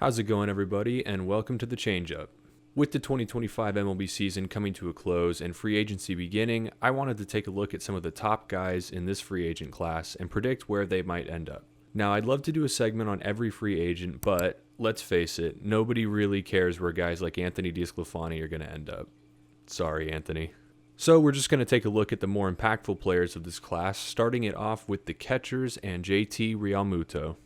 How's it going, everybody, and welcome to the Changeup. With the 2025 MLB season coming to a close and free agency beginning, I wanted to take a look at some of the top guys in this free agent class and predict where they might end up. Now, I'd love to do a segment on every free agent, but let's face it, nobody really cares where guys like Anthony DeSclafani are going to end up. Sorry, Anthony. So we're just going to take a look at the more impactful players of this class, starting it off with the catchers and JT Realmuto.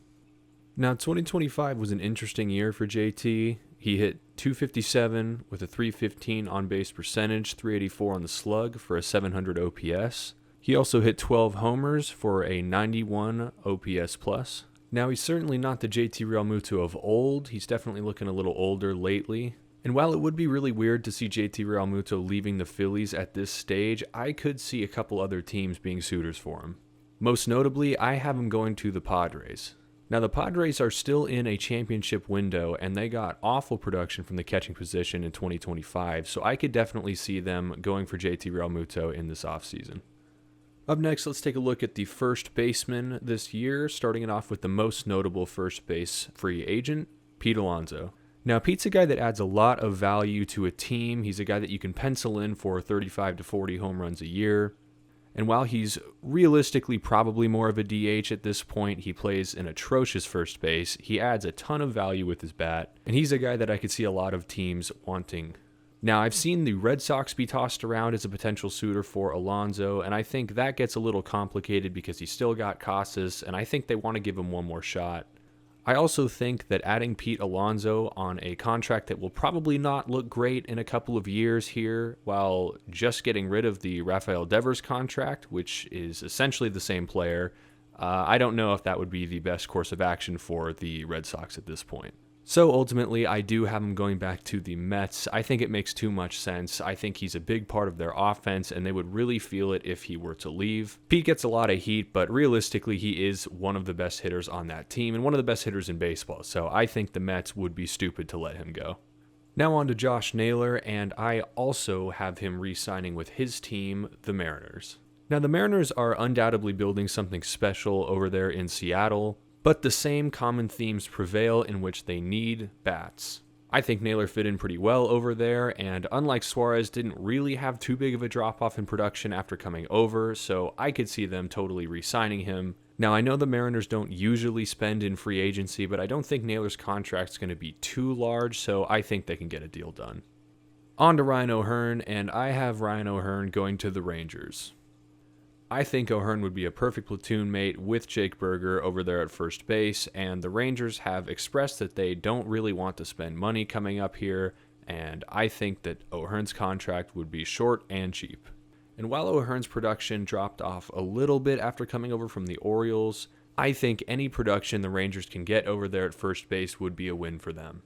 Now, 2025 was an interesting year for JT. He hit .257 with a .315 on-base percentage, .384 on the slug for a .700 OPS. He also hit 12 homers for a .91 OPS plus. Now, he's certainly not the JT Realmuto of old. He's definitely looking a little older lately. And while it would be really weird to see JT Realmuto leaving the Phillies at this stage, I could see a couple other teams being suitors for him. Most notably, I have him going to the Padres. Now, the Padres are still in a championship window, and they got awful production from the catching position in 2025, so I could definitely see them going for JT Realmuto in this offseason. Up next, let's take a look at the first baseman this year, starting it off with the most notable first base free agent, Pete Alonso. Now, Pete's a guy that adds a lot of value to a team. He's a guy that you can pencil in for 35 to 40 home runs a year. And while he's realistically probably more of a DH at this point, he plays an atrocious first base. He adds a ton of value with his bat, and he's a guy that I could see a lot of teams wanting. Now, I've seen the Red Sox be tossed around as a potential suitor for Alonso, and I think that gets a little complicated because he's still got Casas, and I think they want to give him one more shot. I also think that adding Pete Alonso on a contract that will probably not look great in a couple of years here, while just getting rid of the Rafael Devers contract, which is essentially the same player, I don't know if that would be the best course of action for the Red Sox at this point. So ultimately, I do have him going back to the Mets. I think it makes too much sense. I think he's a big part of their offense, and they would really feel it if he were to leave. Pete gets a lot of heat, but realistically, he is one of the best hitters on that team and one of the best hitters in baseball, so I think the Mets would be stupid to let him go. Now on to Josh Naylor, and I also have him re-signing with his team, the Mariners. Now, the Mariners are undoubtedly building something special over there in Seattle, but the same common themes prevail in which they need bats. I think Naylor fit in pretty well over there, and unlike Suarez, didn't really have too big of a drop-off in production after coming over, so I could see them totally re-signing him. Now, I know the Mariners don't usually spend in free agency, but I don't think Naylor's contract's going to be too large, so I think they can get a deal done. On to Ryan O'Hearn, and I have Ryan O'Hearn going to the Rangers. I think O'Hearn would be a perfect platoon mate with Jake Burger over there at first base, and the Rangers have expressed that they don't really want to spend money coming up here, and I think that O'Hearn's contract would be short and cheap. And while O'Hearn's production dropped off a little bit after coming over from the Orioles, I think any production the Rangers can get over there at first base would be a win for them.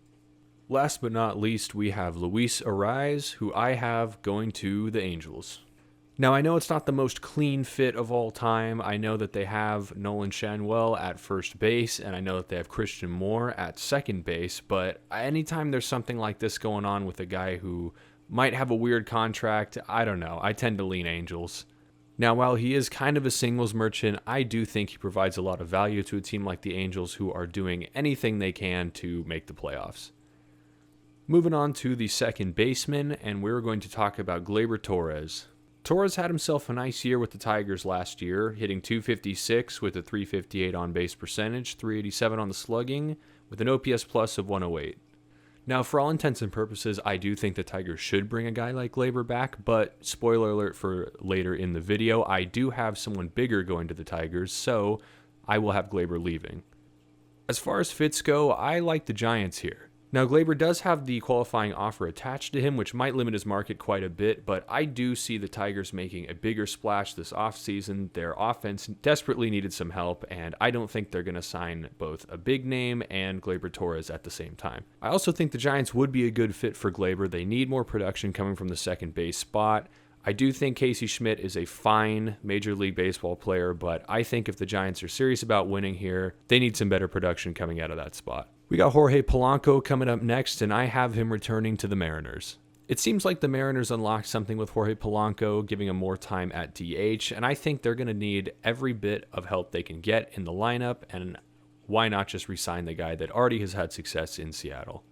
Last but not least, we have Luis Arraez, who I have going to the Angels. Now, I know it's not the most clean fit of all time. I know that they have Nolan Schanuel at first base, and I know that they have Christian Moore at second base, but anytime there's something like this going on with a guy who might have a weird contract, I don't know. I tend to lean Angels. Now, while he is kind of a singles merchant, I do think he provides a lot of value to a team like the Angels who are doing anything they can to make the playoffs. Moving on to the second baseman, and we're going to talk about Gleyber Torres. Torres had himself a nice year with the Tigers last year, hitting .256 with a .358 on-base percentage, .387 on the slugging, with an OPS plus of 108. Now, for all intents and purposes, I do think the Tigers should bring a guy like Gleyber back, but spoiler alert for later in the video, I do have someone bigger going to the Tigers, so I will have Gleyber leaving. As far as fits go, I like the Giants here. Now, Gleyber does have the qualifying offer attached to him, which might limit his market quite a bit, but I do see the Tigers making a bigger splash this offseason. Their offense desperately needed some help, and I don't think they're going to sign both a big name and Gleyber Torres at the same time. I also think the Giants would be a good fit for Gleyber. They need more production coming from the second base spot. I do think Casey Schmidt is a fine Major League Baseball player, but I think if the Giants are serious about winning here, they need some better production coming out of that spot. We got Jorge Polanco coming up next, and I have him returning to the Mariners. It seems like the Mariners unlocked something with Jorge Polanco, giving him more time at DH, and I think they're going to need every bit of help they can get in the lineup, and why not just re-sign the guy that already has had success in Seattle?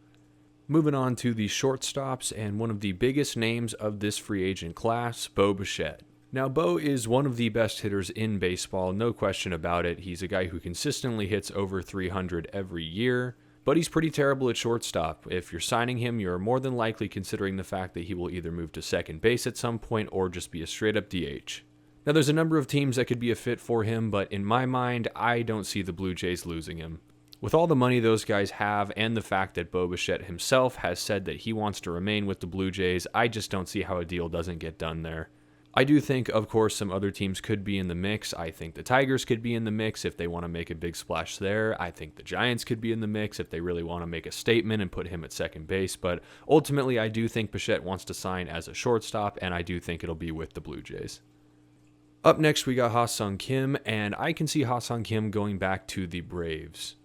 Moving on to the shortstops, and one of the biggest names of this free agent class, Bo Bichette. Now, Bo is one of the best hitters in baseball, no question about it. He's a guy who consistently hits over 300 every year, but he's pretty terrible at shortstop. If you're signing him, you're more than likely considering the fact that he will either move to second base at some point or just be a straight-up DH. Now, there's a number of teams that could be a fit for him, but in my mind, I don't see the Blue Jays losing him. With all the money those guys have and the fact that Bo Bichette himself has said that he wants to remain with the Blue Jays, I just don't see how a deal doesn't get done there. I do think, of course, some other teams could be in the mix. I think the Tigers could be in the mix if they want to make a big splash there. I think the Giants could be in the mix if they really want to make a statement and put him at second base. But ultimately, I do think Bichette wants to sign as a shortstop, and I do think it'll be with the Blue Jays. Up next, we got Ha-Seong Kim, and I can see Ha-Seong Kim going back to the Braves.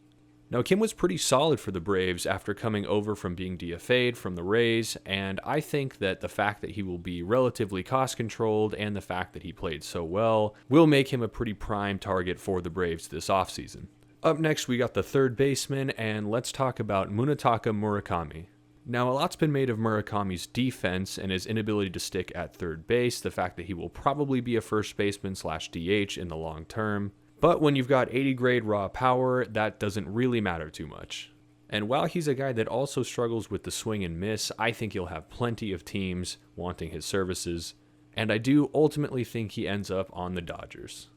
Now, Kim was pretty solid for the Braves after coming over from being DFA'd from the Rays, and I think that the fact that he will be relatively cost-controlled and the fact that he played so well will make him a pretty prime target for the Braves this offseason. Up next, we got the third baseman, and let's talk about Munetaka Murakami. Now, a lot's been made of Murakami's defense and his inability to stick at third base, the fact that he will probably be a first baseman/DH in the long term. But when you've got 80 grade raw power, that doesn't really matter too much. And while he's a guy that also struggles with the swing and miss, I think he'll have plenty of teams wanting his services. And I do ultimately think he ends up on the Dodgers.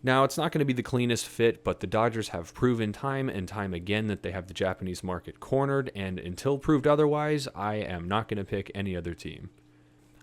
Now, it's not going to be the cleanest fit, but the Dodgers have proven time and time again that they have the Japanese market cornered, and until proved otherwise, I am not going to pick any other team.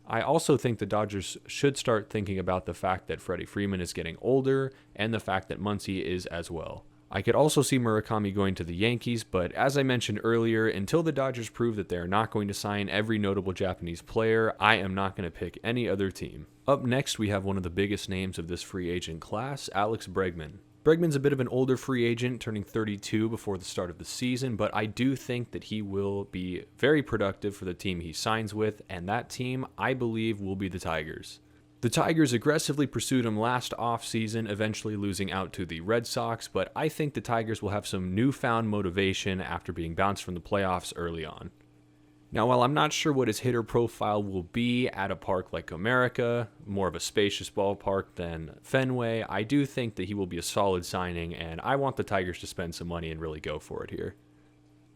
I also think the Dodgers should start thinking about the fact that Freddie Freeman is getting older and the fact that Muncy is as well. I could also see Murakami going to the Yankees, but as I mentioned earlier, until the Dodgers prove that they are not going to sign every notable Japanese player, I am not going to pick any other team. Up next, we have one of the biggest names of this free agent class, Alex Bregman. Bregman's a bit of an older free agent, turning 32 before the start of the season, but I do think that he will be very productive for the team he signs with, and that team, I believe, will be the Tigers. The Tigers aggressively pursued him last offseason, eventually losing out to the Red Sox, but I think the Tigers will have some newfound motivation after being bounced from the playoffs early on. Now, while I'm not sure what his hitter profile will be at a park like Comerica, more of a spacious ballpark than Fenway, I do think that he will be a solid signing, and I want the Tigers to spend some money and really go for it here.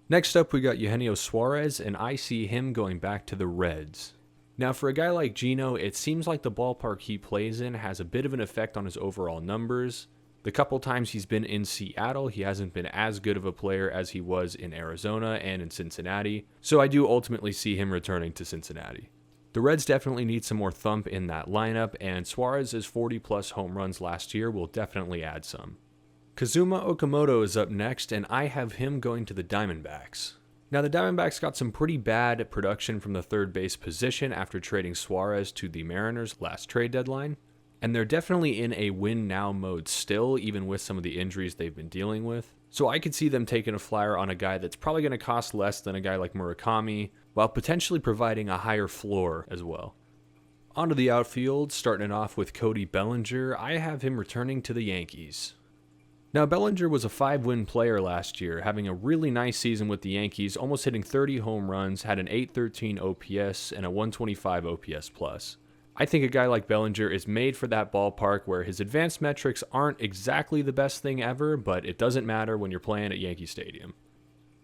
Next up, we got Eugenio Suarez, and I see him going back to the Reds. Now, for a guy like Gino, it seems like the ballpark he plays in has a bit of an effect on his overall numbers. The couple times he's been in Seattle, he hasn't been as good of a player as he was in Arizona and in Cincinnati, so I do ultimately see him returning to Cincinnati. The Reds definitely need some more thump in that lineup, and Suarez's 40-plus home runs last year will definitely add some. Kazuma Okamoto is up next, and I have him going to the Diamondbacks. Now, the Diamondbacks got some pretty bad production from the third base position after trading Suarez to the Mariners last trade deadline. And they're definitely in a win-now mode still, even with some of the injuries they've been dealing with. So I could see them taking a flyer on a guy that's probably going to cost less than a guy like Murakami, while potentially providing a higher floor as well. Onto the outfield, starting off with Cody Bellinger, I have him returning to the Yankees. Now, Bellinger was a 5-win player last year, having a really nice season with the Yankees, almost hitting 30 home runs, had an .813 OPS, and a 125 OPS+. I think a guy like Bellinger is made for that ballpark where his advanced metrics aren't exactly the best thing ever, but it doesn't matter when you're playing at Yankee Stadium.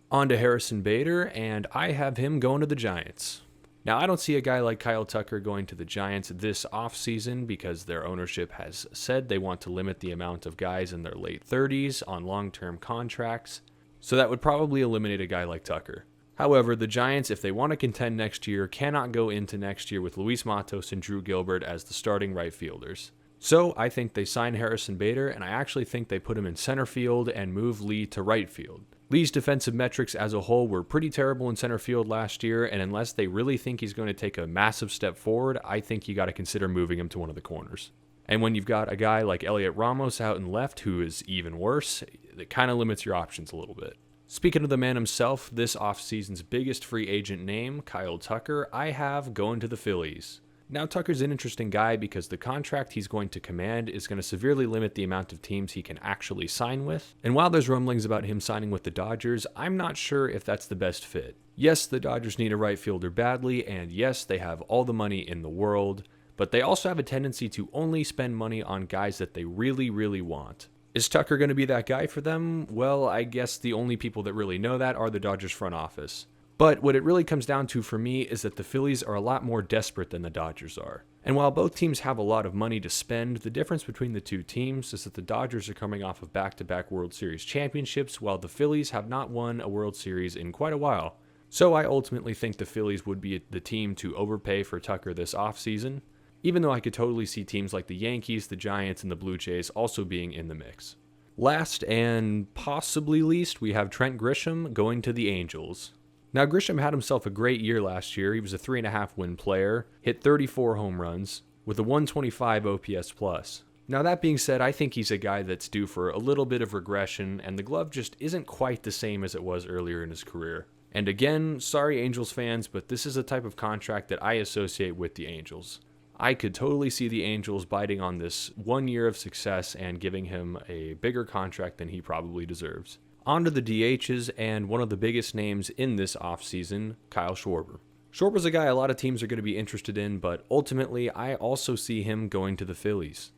On to Harrison Bader, and I have him going to the Giants. Now, I don't see a guy like Kyle Tucker going to the Giants this offseason because their ownership has said they want to limit the amount of guys in their late 30s on long-term contracts, so that would probably eliminate a guy like Tucker. However, the Giants, if they want to contend next year, cannot go into next year with Luis Matos and Drew Gilbert as the starting right fielders. So I think they sign Harrison Bader, and I actually think they put him in center field and move Lee to right field. Lee's defensive metrics as a whole were pretty terrible in center field last year, and unless they really think he's going to take a massive step forward, I think you got to consider moving him to one of the corners. And when you've got a guy like Elliot Ramos out in left who is even worse, it kind of limits your options a little bit. Speaking of the man himself, this offseason's biggest free agent name, Kyle Tucker, I have going to the Phillies. Now, Tucker's an interesting guy because the contract he's going to command is going to severely limit the amount of teams he can actually sign with. And while there's rumblings about him signing with the Dodgers, I'm not sure if that's the best fit. Yes, the Dodgers need a right fielder badly, and yes, they have all the money in the world, but they also have a tendency to only spend money on guys that they really, really want. Is Tucker going to be that guy for them? Well, I guess the only people that really know that are the Dodgers front office. But what it really comes down to for me is that the Phillies are a lot more desperate than the Dodgers are. And while both teams have a lot of money to spend, the difference between the two teams is that the Dodgers are coming off of back-to-back World Series championships, while the Phillies have not won a World Series in quite a while. So I ultimately think the Phillies would be the team to overpay for Tucker this offseason, even though I could totally see teams like the Yankees, the Giants, and the Blue Jays also being in the mix. Last and possibly least, we have Trent Grisham going to the Angels. Now, Grisham had himself a great year last year. He was a 3.5 win player, hit 34 home runs, with a 125 OPS+. Now, that being said, I think he's a guy that's due for a little bit of regression, and the glove just isn't quite the same as it was earlier in his career. And again, sorry Angels fans, but this is a type of contract that I associate with the Angels. I could totally see the Angels biting on this 1 year of success and giving him a bigger contract than he probably deserves. On to the DHs, and one of the biggest names in this offseason, Kyle Schwarber. Schwarber's a guy a lot of teams are going to be interested in, but ultimately, I also see him going to the Phillies.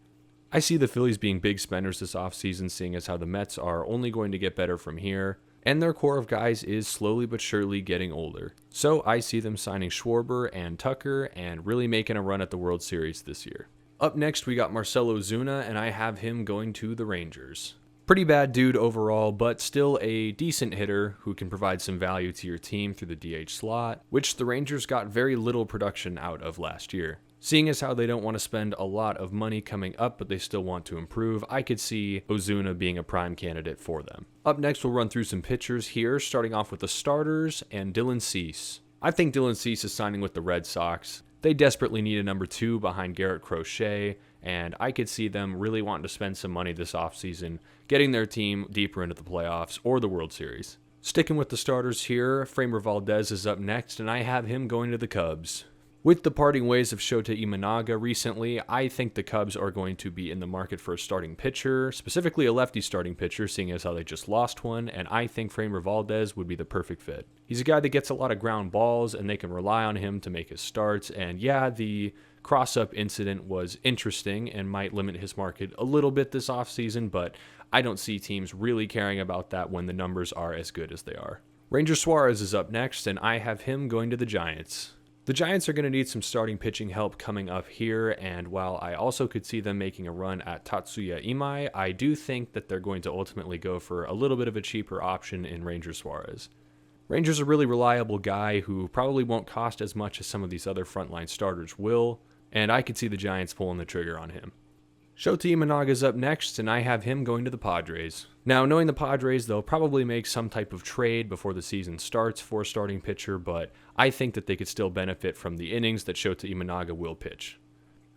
I see the Phillies being big spenders this offseason, seeing as how the Mets are only going to get better from here, and their core of guys is slowly but surely getting older. So I see them signing Schwarber and Tucker and really making a run at the World Series this year. Up next, we got Marcell Ozuna, and I have him going to the Rangers. Pretty bad dude overall, but still a decent hitter who can provide some value to your team through the DH slot, which the Rangers got very little production out of last year. Seeing as how they don't want to spend a lot of money coming up, but they still want to improve, I could see Ozuna being a prime candidate for them. Up next, we'll run through some pitchers here, starting off with the starters and Dylan Cease. I think Dylan Cease is signing with the Red Sox. They desperately need a number 2 behind Garrett Crochet, and I could see them really wanting to spend some money this offseason, getting their team deeper into the playoffs or the World Series. Sticking with the starters here, Framber Valdez is up next, and I have him going to the Cubs. With the parting ways of Shota Imanaga recently, I think the Cubs are going to be in the market for a starting pitcher, specifically a lefty starting pitcher, seeing as how they just lost one, and I think Framber Valdez would be the perfect fit. He's a guy that gets a lot of ground balls, and they can rely on him to make his starts, and yeah, the cross-up incident was interesting and might limit his market a little bit this offseason, but I don't see teams really caring about that when the numbers are as good as they are. Ranger Suarez is up next, and I have him going to the Giants. The Giants are going to need some starting pitching help coming up here, and while I also could see them making a run at Tatsuya Imai, I do think that they're going to ultimately go for a little bit of a cheaper option in Ranger Suarez. Ranger's a really reliable guy who probably won't cost as much as some of these other frontline starters will, and I could see the Giants pulling the trigger on him. Shota Imanaga's up next, and I have him going to the Padres. Now, knowing the Padres, they'll probably make some type of trade before the season starts for a starting pitcher, but I think that they could still benefit from the innings that Shota Imanaga will pitch.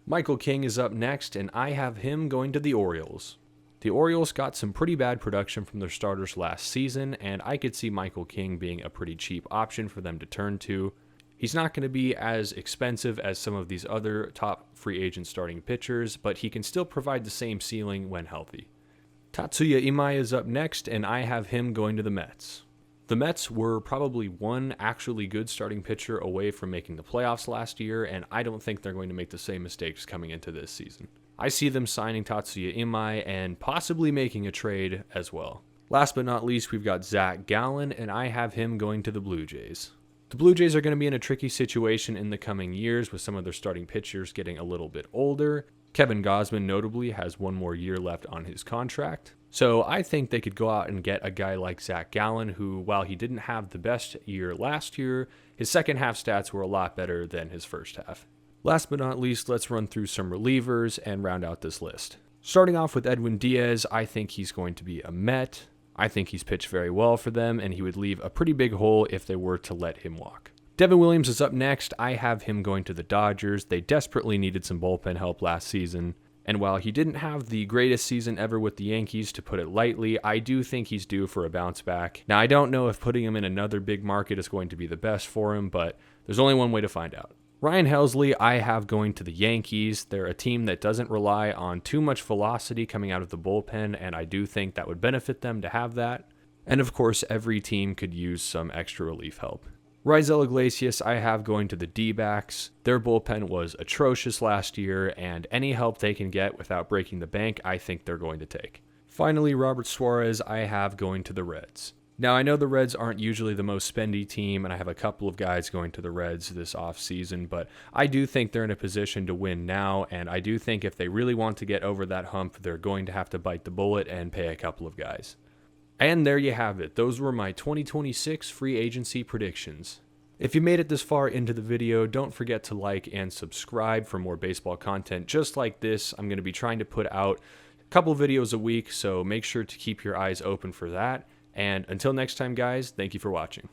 Michael King is up next, and I have him going to the Orioles. The Orioles got some pretty bad production from their starters last season, and I could see Michael King being a pretty cheap option for them to turn to. He's not going to be as expensive as some of these other top free agent starting pitchers, but he can still provide the same ceiling when healthy. Tatsuya Imai is up next, and I have him going to the Mets. The Mets were probably one actually good starting pitcher away from making the playoffs last year, and I don't think they're going to make the same mistakes coming into this season. I see them signing Tatsuya Imai and possibly making a trade as well. Last but not least, we've got Zach Gallen, and I have him going to the Blue Jays. The Blue Jays are going to be in a tricky situation in the coming years with some of their starting pitchers getting a little bit older. Kevin Gausman notably has one more year left on his contract. So I think they could go out and get a guy like Zach Gallen, who, while he didn't have the best year last year, his second half stats were a lot better than his first half. Last but not least, let's run through some relievers and round out this list. Starting off with Edwin Diaz, I think he's going to be a Met. I think he's pitched very well for them, and he would leave a pretty big hole if they were to let him walk. Devin Williams is up next. I have him going to the Dodgers. They desperately needed some bullpen help last season, and while he didn't have the greatest season ever with the Yankees, to put it lightly, I do think he's due for a bounce back. Now, I don't know if putting him in another big market is going to be the best for him, but there's only one way to find out. Ryan Helsley, I have going to the Yankees. They're a team that doesn't rely on too much velocity coming out of the bullpen, and I do think that would benefit them to have that. And of course, every team could use some extra relief help. Raisel Iglesias, I have going to the D-backs. Their bullpen was atrocious last year, and any help they can get without breaking the bank, I think they're going to take. Finally, Robert Suarez, I have going to the Reds. Now, I know the Reds aren't usually the most spendy team, and I have a couple of guys going to the Reds this offseason, but I do think they're in a position to win now, and I do think if they really want to get over that hump, they're going to have to bite the bullet and pay a couple of guys. And there you have it. Those were my 2026 free agency predictions. If you made it this far into the video, don't forget to like and subscribe for more baseball content just like this. I'm going to be trying to put out a couple videos a week, so make sure to keep your eyes open for that. And until next time, guys, thank you for watching.